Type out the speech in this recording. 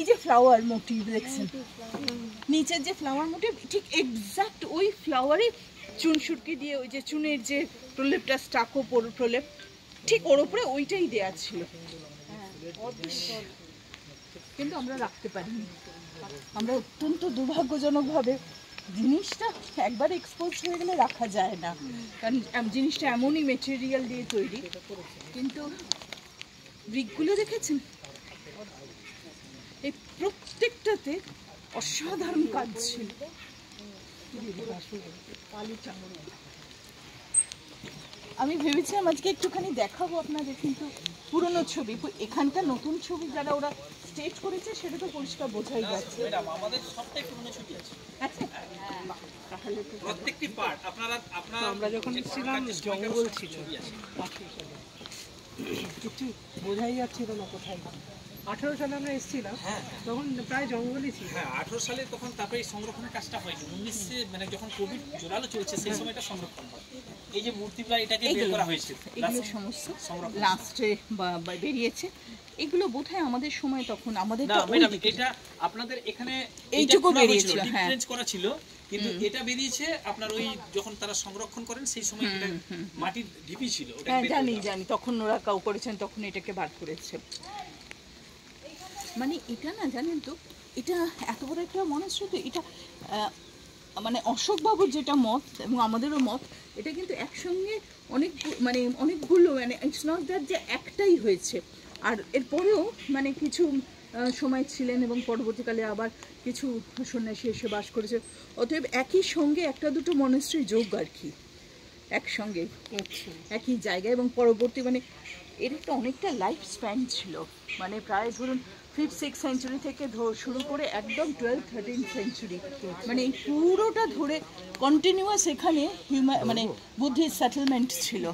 এই যে flower motive দেখছেন, নিচের যে ফ্লাওয়ার মোটিভ ঠিক এক্সাক্ট ওই ফ্লাওয়ারই চুন সুরকি দিয়ে ওই যে চুনের যে প্রলেপটা স্টাকো প্রলেপ ঠিক ওর উপরে ওইটাই দেওয়া ছিল, কিন্তু আমরা রাখতে পারিনি। আমরা অত্যন্ত দুর্ভাগ্যজনকভাবে জিনিসটা একবার এক্সপোজ হয়ে গেলে রাখা যায় না, কারণ জিনিসটা এমনই মেটেরিয়াল দিয়ে তৈরি। কিন্তু ব্রিকগুলো দেখেছেন, এই প্রত্যেকটাতে অসাধারণ কাজ ছিল। আমি ভেবেছিলাম আজকে একটুখানি দেখাবো আপনাদের, কিন্তু পুরনো ছবি, এখানকার নতুন ছবি যারা ওরা স্টেজ করেছে সেটা তো পরিষ্কার বোঝাই যাচ্ছে। আমাদের সবটাই পুরনো ছবি আছে। আচ্ছা, তাহলে প্রত্যেকটি পার্ট আপনারা আমরা যখন ছিলাম জঙ্গল ছিল, কিছু বোঝাই যাচ্ছিল না কোথায়। 18 সালে আমরা এসেছিলাম, তখন প্রায় জঙ্গলই ছিল। হ্যাঁ, 18 সালে তখন তারপরে এই সংরক্ষণের কাজটা হয়নি। 19 মানে যখন কোভিড জোরালো চলছে সেই সময় এটা সংরক্ষণ হয়। এই যে মূর্তিগুলো এটাকে বের করা হয়েছে, এগুলো সমস্ত লাস্টে বেরিয়েছে। এগুলো বোধহয় আমাদের সময় তখন আমাদের না ম্যাডাম, এটা আপনাদের এখানে এইটুকু বেরিয়েছিল, হ্যাঁ ডিফারেন্স করা ছিল, কিন্তু এটা বেরিয়েছে আপনার ওই যখন তারা সংরক্ষণ করেন সেই সময় এটা মাটির ঢিপি ছিল। হ্যাঁ জানি তখন ওরা কাউ করেছেন, তখন এটাকে বার করেছে। মানে এটা না জানেন তো, এটা এত বড় একটা মনস্রোত, এটা মানে অশোকবাবুর যেটা মত এবং আমাদেরও মত, এটা কিন্তু একসঙ্গে অনেকগুলো মানে ইটস নট দ্যাট যে একটাই হয়েছে। আর এরপরেও মানে কিছু সময় ছিলেন এবং পরবর্তীকালে আবার কিছু সন্ন্যাসী এসে বাস করেছে। অতএব একই সঙ্গে একটা দুটো মনস্ট্রি যোগ আর কি একসঙ্গে একই জায়গায়, এবং পরবর্তী মানে এর একটা অনেকটা লাইফ স্প্যান ছিল। মানে প্রায় ধরুন 5th-6th সেঞ্চুরি থেকে শুরু করে একদম 12th-13th সেঞ্চুরি, মানে এই পুরোটা ধরে কন্টিনিউয়াস এখানে মানে বুদ্ধিস্ট সেটেলমেন্ট ছিল।